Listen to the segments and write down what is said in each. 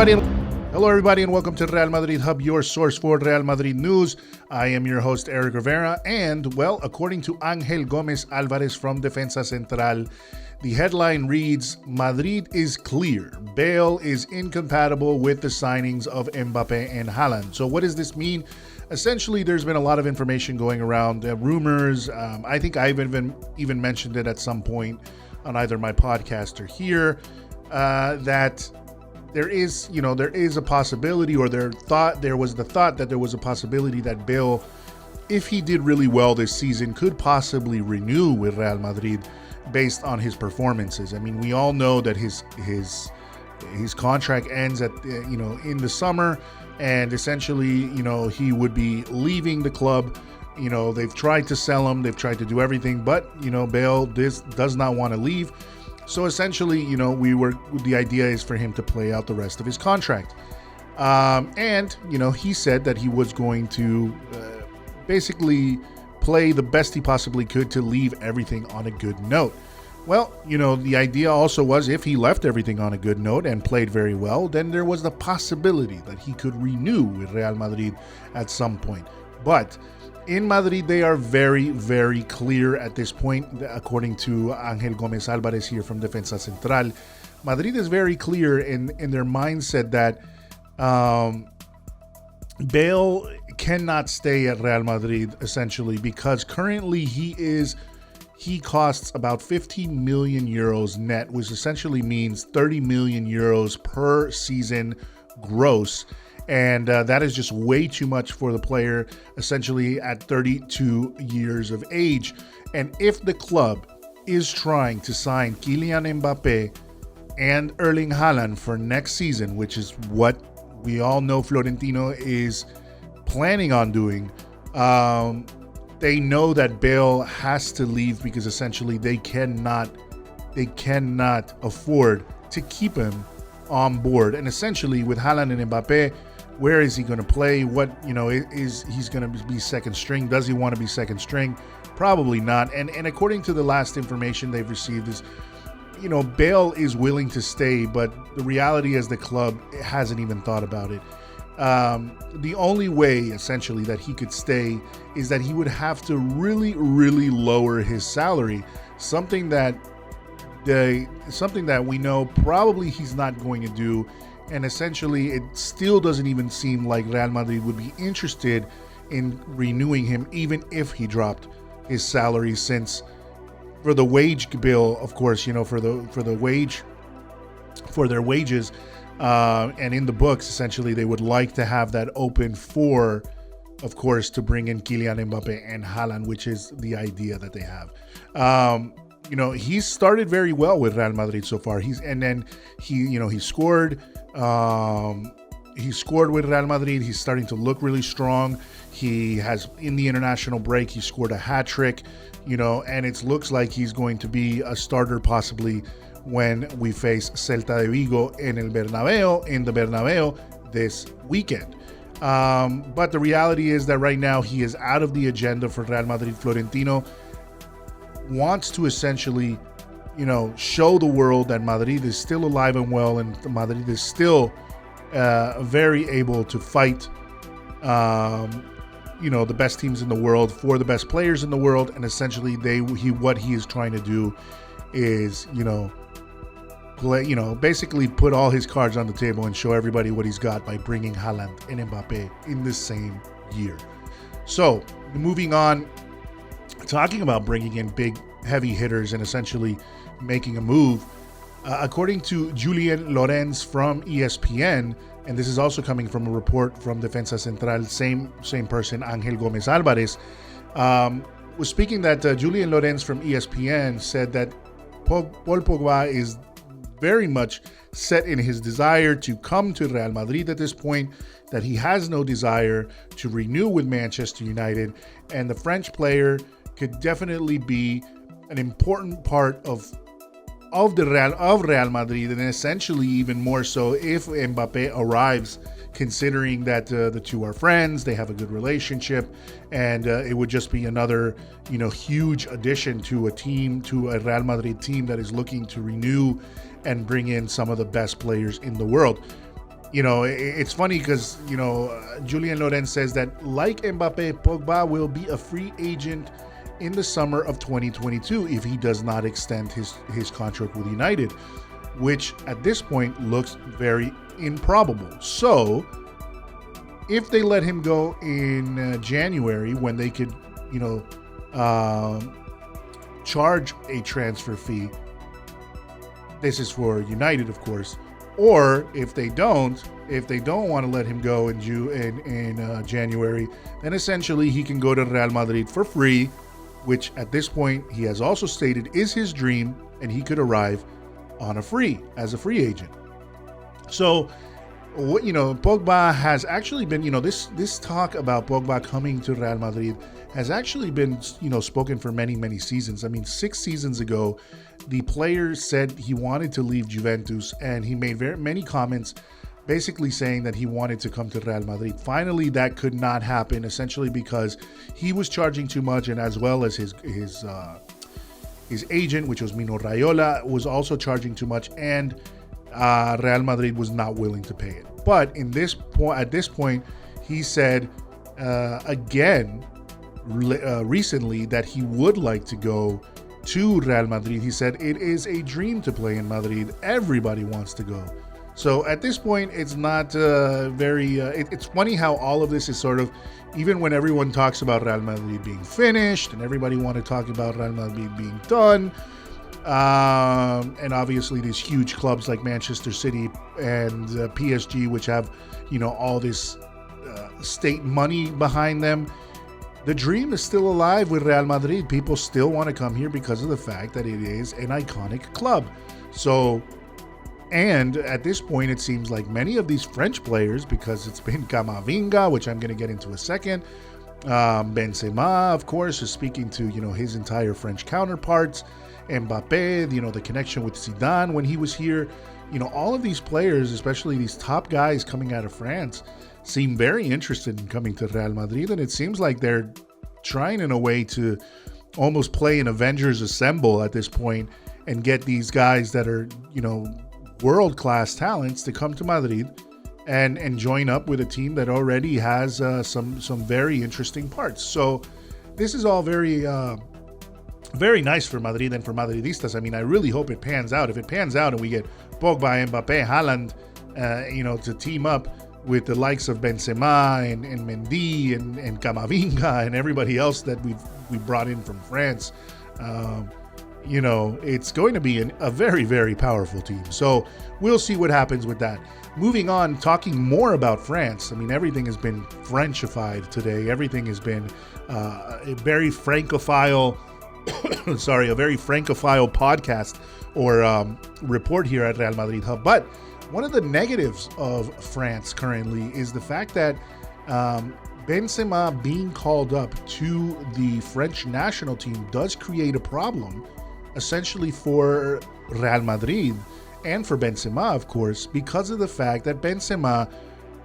everybody, and welcome to Real Madrid Hub, your source for Real Madrid news. I am your host, Eric Rivera, and, well, according to Ángel Gómez Álvarez from Defensa Central, the headline reads, Madrid is clear. Bale is incompatible with the signings of Mbappé and Haaland. So what does this mean? Essentially, there's been a lot of information going around, rumors. I think I've even mentioned it at some point on either my podcast or here, that there is a possibility, or there was the thought that there was a possibility that Bale, if he did really well this season, could possibly renew with Real Madrid based on his performances. I mean, we all know that his contract ends at in the summer, and essentially, he would be leaving the club. They've tried to sell him, they've tried to do everything, but Bale does not want to leave. So essentially, the idea is for him to play out the rest of his contract. And he said that he was going to basically play the best he possibly could to leave everything on a good note. Well, the idea also was if he left everything on a good note and played very well, then there was the possibility that he could renew with Real Madrid at some point. But in Madrid, they are very, very clear at this point, according to Ángel Gómez Álvarez here from Defensa Central. Madrid is very clear in their mindset that Bale cannot stay at Real Madrid, essentially, because currently he costs about 15 million euros net, which essentially means 30 million euros per season gross. And that is just way too much for the player, essentially at 32 years of age. And if the club is trying to sign Kylian Mbappé and Erling Haaland for next season, which is what we all know Florentino is planning on doing, they know that Bale has to leave because essentially they cannot afford to keep him on board. And essentially with Haaland and Mbappé, where is he going to play? What, is he's going to be second string? Does he want to be second string? Probably not. And according to the last information they've received is, Bale is willing to stay, but the reality is the club hasn't even thought about it. The only way, essentially, that he could stay is that he would have to really, really lower his salary, something that we know probably he's not going to do. And essentially, it still doesn't even seem like Real Madrid would be interested in renewing him, even if he dropped his salary, since for the wage bill, of course, for their wages, and in the books, essentially, they would like to have that open for, of course, to bring in Kylian Mbappé and Haaland, which is the idea that they have. He's started very well with Real Madrid so far. He scored. He scored with Real Madrid. He's starting to look really strong. He has, in the international break, he scored a hat trick, and it looks like he's going to be a starter possibly when we face Celta de Vigo in the Bernabeu this weekend. But the reality is that right now he is out of the agenda for Real Madrid. Florentino wants to essentially, show the world that Madrid is still alive and well, and Madrid is still very able to fight, the best teams in the world for the best players in the world. And essentially, what he is trying to do is, basically put all his cards on the table and show everybody what he's got by bringing Haaland and Mbappé in the same year. So, moving on, talking about bringing in big, heavy hitters and essentially making a move, according to Julian Lorenz from ESPN, and this is also coming from a report from Defensa Central, same person, Ángel Gómez Álvarez, was speaking that Julian Lorenz from ESPN said that Paul Pogba is very much set in his desire to come to Real Madrid at this point, that he has no desire to renew with Manchester United, and the French player could definitely be an important part of Real Madrid, and essentially even more so if Mbappé arrives, considering that the two are friends, they have a good relationship, and it would just be another, huge addition to a Real Madrid team that is looking to renew and bring in some of the best players in the world. It's funny because, Julian Lorenz says that, like Mbappe, Pogba will be a free agent in the summer of 2022 if he does not extend his contract with United, which at this point looks very improbable. So, if they let him go in January, when they could, charge a transfer fee, this is for United, of course. Or if they don't want to let him go in January, then essentially he can go to Real Madrid for free, which at this point he has also stated is his dream, and he could arrive on as a free agent. So, Pogba has actually been, this talk about Pogba coming to Real Madrid has actually been, spoken for many, many seasons. I mean, 6 seasons ago, the player said he wanted to leave Juventus, and he made very many comments basically saying that he wanted to come to Real Madrid. Finally, that could not happen, essentially because he was charging too much, and as well as his agent, which was Mino Raiola, was also charging too much, and Real Madrid was not willing to pay it. But at this point, he said again recently that he would like to go to Real Madrid. He said it is a dream to play in Madrid. Everybody wants to go. So at this point, it's not it's funny how all of this is sort of, even when everyone talks about Real Madrid being finished and everybody want to talk about Real Madrid being done, and obviously these huge clubs like Manchester City and PSG, which have, all this state money behind them, the dream is still alive with Real Madrid. People still want to come here because of the fact that it is an iconic club. So, and at this point, it seems like many of these French players, because it's been Camavinga, which I'm going to get into a second, Benzema, of course, is speaking to, his entire French counterparts, Mbappe, the connection with Zidane when he was here. All of these players, especially these top guys coming out of France, seem very interested in coming to Real Madrid, and it seems like they're trying in a way to almost play an Avengers Assemble at this point and get these guys that are, world-class talents to come to Madrid and join up with a team that already has some very interesting parts. So this is all very nice for Madrid and for Madridistas. I mean, I really hope it pans out. If it pans out and we get Pogba, Mbappe, Haaland, to team up with the likes of Benzema and Mendy and Camavinga and everybody else that we brought in from France, it's going to be a very, very powerful team. So we'll see what happens with that. Moving on, talking more about France. I mean, everything has been Frenchified today. Everything has been a very Francophile, a very Francophile podcast or report here at Real Madrid Hub. But one of the negatives of France currently is the fact that Benzema being called up to the French national team does create a problem, essentially for Real Madrid and for Benzema, of course, because of the fact that Benzema,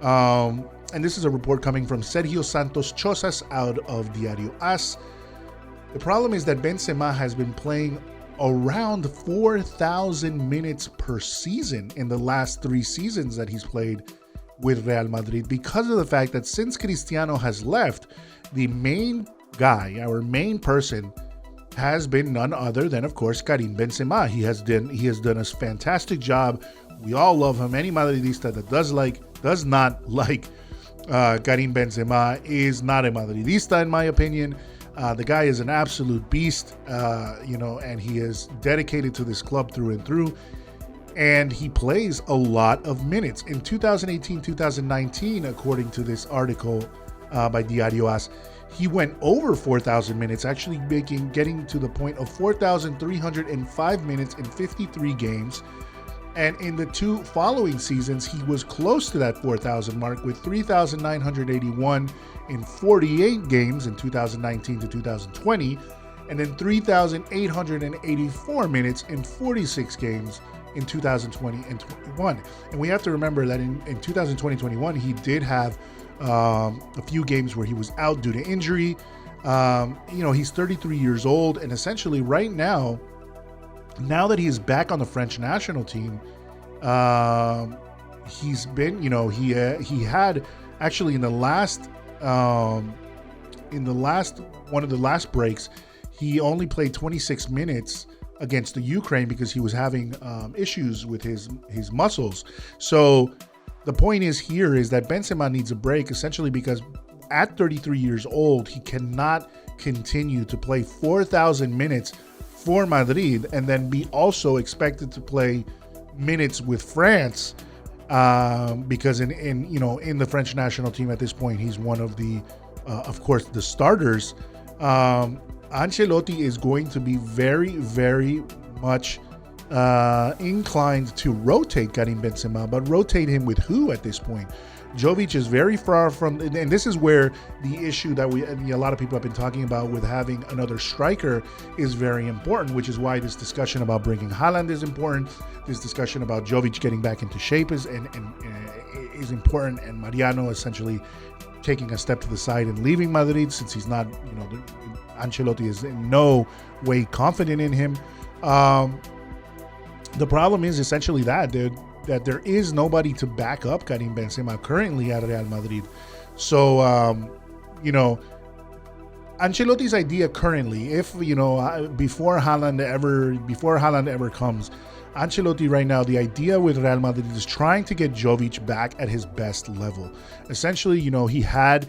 and this is a report coming from Sergio Santos Chozas out of Diario AS, the problem is that Benzema has been playing around 4,000 minutes per season in the last 3 seasons that he's played with Real Madrid, because of the fact that since Cristiano has left, the main guy, our main person, has been none other than, of course, Karim Benzema. He has done a fantastic job. We all love him. Any Madridista that does not like Karim Benzema is not a Madridista, in my opinion. The guy is an absolute beast, and he is dedicated to this club through and through. And he plays a lot of minutes. In 2018-2019, according to this article by Diario AS, he went over 4,000 minutes, actually getting to the point of 4,305 minutes in 53 games. And in the 2 following seasons, he was close to that 4,000 mark with 3,981 in 48 games in 2019 to 2020, and then 3,884 minutes in 46 games in 2020 and 21. And we have to remember that in 2020-21, he did have a few games where he was out due to injury. He's 33 years old, and essentially right now that he is back on the French national team, he's been, he had actually in the last one of the last breaks, he only played 26 minutes against the Ukraine because he was having issues with his muscles. So the point is that Benzema needs a break, essentially because at 33 years old, he cannot continue to play 4,000 minutes for Madrid and then be also expected to play minutes with France, because in the French national team at this point, he's one of the of course the starters. Ancelotti is going to be very, very much inclined to rotate Karim Benzema, but rotate him with who at this point? Jovic is very far from, and this is where the issue that a lot of people have been talking about with having another striker is very important, which is why this discussion about bringing Haaland is important. This discussion about Jovic getting back into shape is important, and Mariano essentially taking a step to the side and leaving Madrid, since he's not, Ancelotti is in no way confident in him. The problem is essentially that there is nobody to back up Karim Benzema currently at Real Madrid. So, Ancelotti's idea currently, if before Haaland ever comes, Ancelotti right now, the idea with Real Madrid is trying to get Jovic back at his best level. Essentially, he had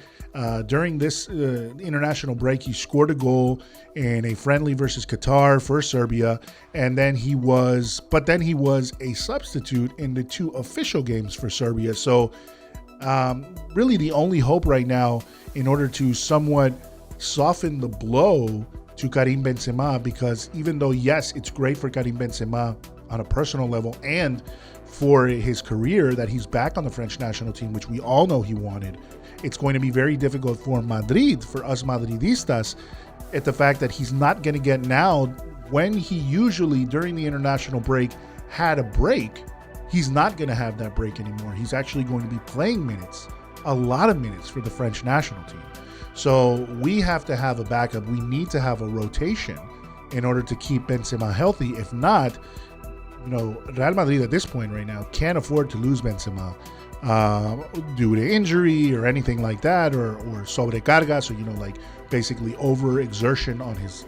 during this international break, he scored a goal in a friendly versus Qatar for Serbia, and then he was a substitute in the 2 official games for Serbia. So really the only hope right now in order to somewhat soften the blow to Karim Benzema, because even though, yes, it's great for Karim Benzema on a personal level and for his career that he's back on the French national team, which we all know he wanted, it's going to be very difficult for Madrid, for us Madridistas, at the fact that he's not going to get now, when he usually during the international break had a break, he's not going to have that break anymore. He's actually going to be playing minutes, a lot of minutes for the French national team. So we have to have a backup. We need to have a rotation in order to keep Benzema healthy. If not, Real Madrid at this point right now can't afford to lose Benzema due to injury or anything like that, or sobrecarga, so basically overexertion on his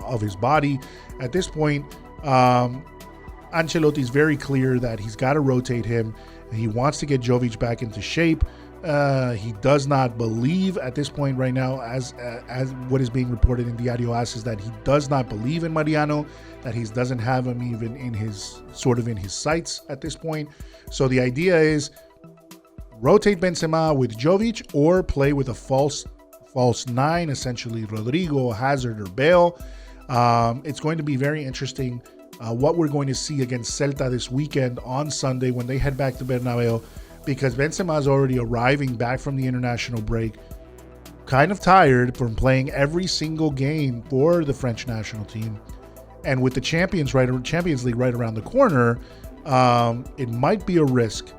of his body. At this point, Ancelotti is very clear that he's got to rotate him. He wants to get Jovic back into shape. He does not believe at this point right now, as what is being reported in Diario AS, is that he does not believe in Mariano, that he doesn't have him even in his sights at this point. So the idea is rotate Benzema with Jovic, or play with a false 9, essentially Rodrigo, Hazard, or Bale. It's going to be very interesting what we're going to see against Celta this weekend on Sunday when they head back to Bernabeu, because Benzema is already arriving back from the international break, kind of tired from playing every single game for the French national team. And with the Champions League right around the corner, it might be a risk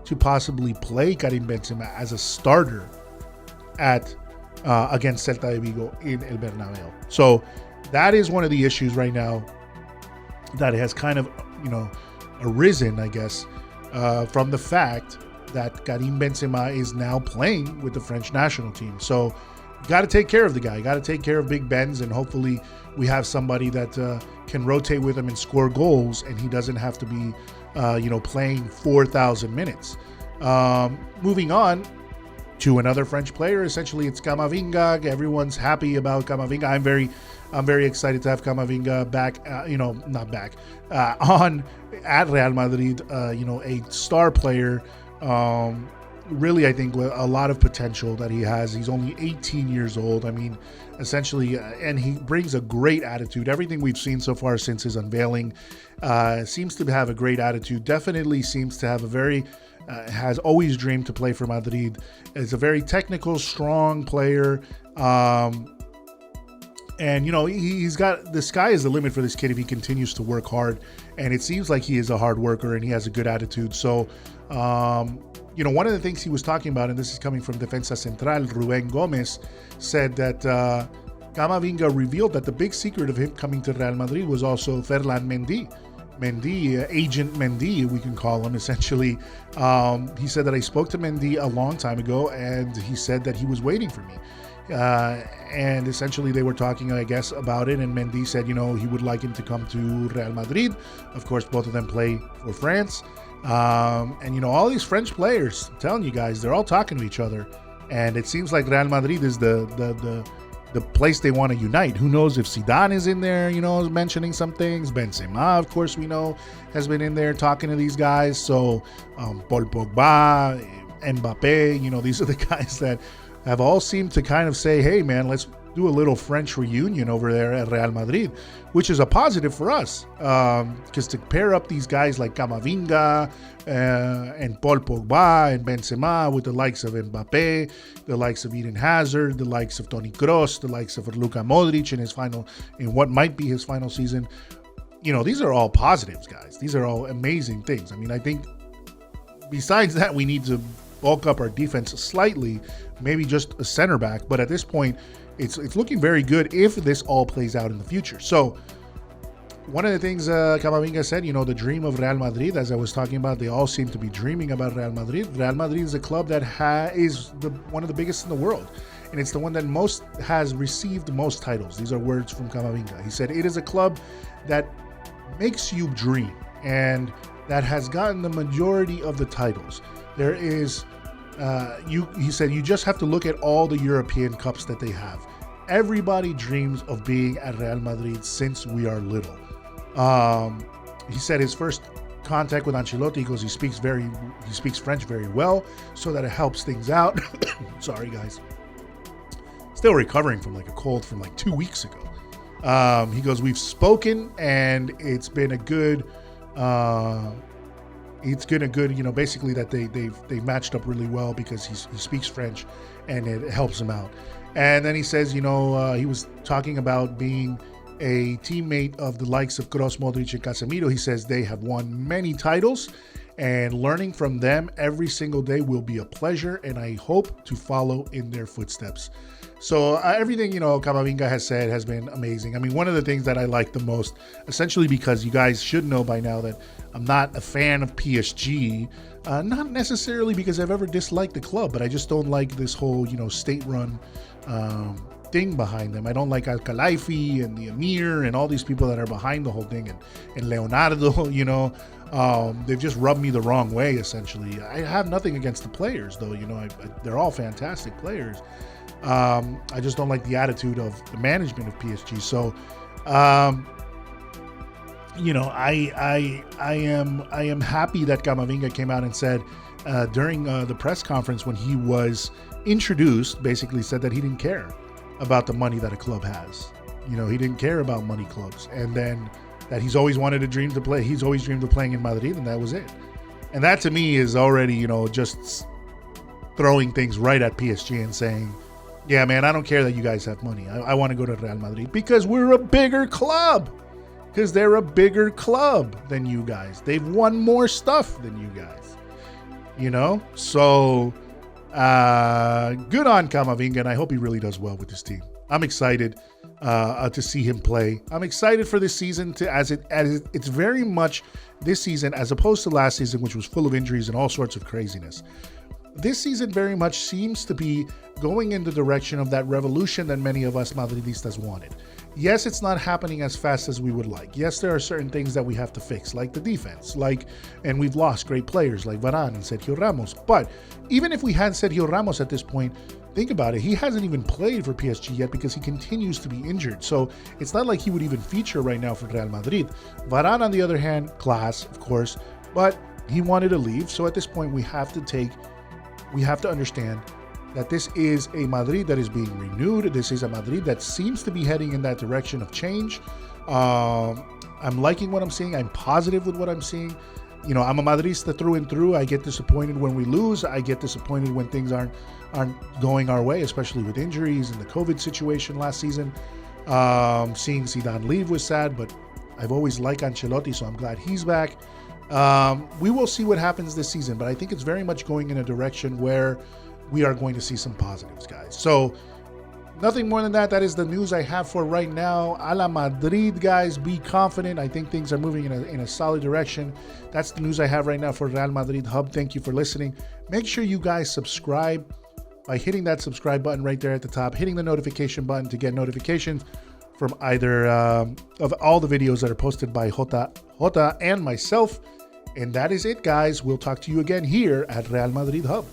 to possibly play Karim Benzema as a starter at against Celta de Vigo in El Bernabeu. So that is one of the issues right now that has kind of arisen, I guess, from the fact that Karim Benzema is now playing with the French national team. So you got to take care of the guy. You got to take care of Big Benz, and hopefully we have somebody that can rotate with him and score goals, and he doesn't have to be playing 4,000 minutes. Moving on to another French player, essentially it's Camavinga. Everyone's happy about Camavinga. I'm very excited to have Camavinga back, on at Real Madrid, a star player. Really, I think with a lot of potential that he has. He's only 18 years old. I mean, essentially, and he brings a great attitude. Everything we've seen so far since his unveiling seems to have a great attitude. Definitely seems to have a very, has always dreamed to play for Madrid. Is a very technical, strong player. And, he's got, the sky is the limit for this kid if he continues to work hard. And it seems like he is a hard worker and he has a good attitude. So, one of the things he was talking about, and this is coming from Defensa Central, Rubén Gómez, said that Camavinga revealed that the big secret of him coming to Real Madrid was also Ferland Mendy. Mendy, Agent Mendy, we can call him essentially. He said that I spoke to Mendy a long time ago, and he said that he was waiting for me. And essentially they were talking, I guess, about it, and Mendy said, he would like him to come to Real Madrid. Of course, both of them play for France. And all these French players, I'm telling you guys, they're all talking to each other. And it seems like Real Madrid is the place they want to unite. Who knows if Zidane is in there, mentioning some things. Benzema, of course, we know, has been in there talking to these guys. So Paul Pogba, Mbappe, these are the guys that have all seemed to kind of say, hey, man, let's do a little French reunion over there at Real Madrid, which is a positive for us, because to pair up these guys like Camavinga and Paul Pogba and Benzema with the likes of Mbappe, the likes of Eden Hazard, the likes of Toni Kroos, the likes of Luka Modric in what might be his final season, these are all positives, guys. These are all amazing things. I mean, I think besides that, we need to bulk up our defense slightly, maybe just a center back, but at this point, it's looking very good if this all plays out in the future. So one of the things Camavinga said, the dream of Real Madrid, as I was talking about, they all seem to be dreaming about Real Madrid. Real Madrid is a club that is one of the biggest in the world, and it's the one that has received most titles. These are words from Camavinga. He said it is a club that makes you dream and that has gotten the majority of the titles. There is he said you just have to look at all the European Cups that they have. Everybody dreams of being at Real Madrid since we are little. He said his first contact with Ancelotti, because he speaks French very well, so that it helps things out. Sorry, guys. Still recovering from like a cold from like 2 weeks ago. He goes, we've spoken, and it's been a good. Basically that they matched up really well because he speaks French and it helps him out. And then he says, he was talking about being a teammate of the likes of Kroos, Modric, and Casemiro. He says they have won many titles, and learning from them every single day will be a pleasure, and I hope to follow in their footsteps. So everything, Camavinga has said has been amazing. I mean, one of the things that I like the most, essentially because you guys should know by now that I'm not a fan of PSG, not necessarily because I've ever disliked the club, but I just don't like this whole, state-run thing behind them. I don't like Al-Khelaifi and the Emir and all these people that are behind the whole thing, and Leonardo, they've just rubbed me the wrong way, essentially. I have nothing against the players, though. They're all fantastic players. I just don't like the attitude of the management of PSG. So, I am happy that Camavinga came out and said during the press conference when he was introduced, basically said that he didn't care about the money that a club has. He didn't care about money clubs, and then that he's always wanted to dream to play. He's always dreamed of playing in Madrid, and that was it. And that to me is already, just throwing things right at PSG and saying, yeah, man, I don't care that you guys have money. I want to go to Real Madrid because we're a bigger club. Because they're a bigger club than you guys. They've won more stuff than you guys. So good on Camavinga, and I hope he really does well with this team. I'm excited to see him play. I'm excited for this season as it's very much this season as opposed to last season, which was full of injuries and all sorts of craziness. This season very much seems to be going in the direction of that revolution that many of us Madridistas wanted. Yes, it's not happening as fast as we would like. Yes, there are certain things that we have to fix, like the defense, and we've lost great players like Varane and Sergio Ramos. But even if we had Sergio Ramos at this point, think about it. He hasn't even played for PSG yet because he continues to be injured. So it's not like he would even feature right now for Real Madrid. Varane, on the other hand, class, of course, but he wanted to leave. So at this point, we have to understand that this is a Madrid that is being renewed. This is a Madrid that seems to be heading in that direction of change. I'm liking what I'm seeing. I'm positive with what I'm seeing. I'm a Madridista through and through. I get disappointed when we lose. I get disappointed when things aren't going our way, especially with injuries and the COVID situation last season. Seeing Zidane leave was sad, but I've always liked Ancelotti, so I'm glad he's back. We will see what happens this season, but I think it's very much going in a direction where we are going to see some positives, guys. So Nothing more than that. That is the news I have for right now. A la Madrid, guys. Be confident. I think things are moving in a solid direction. That's the news I have right now for Real Madrid Hub. Thank you for listening. Make sure you guys subscribe by hitting that subscribe button right there at the top, hitting the notification button to get notifications from either of all the videos that are posted by JOTA and myself. And that is it, guys. We'll talk to you again here at Real Madrid Hub.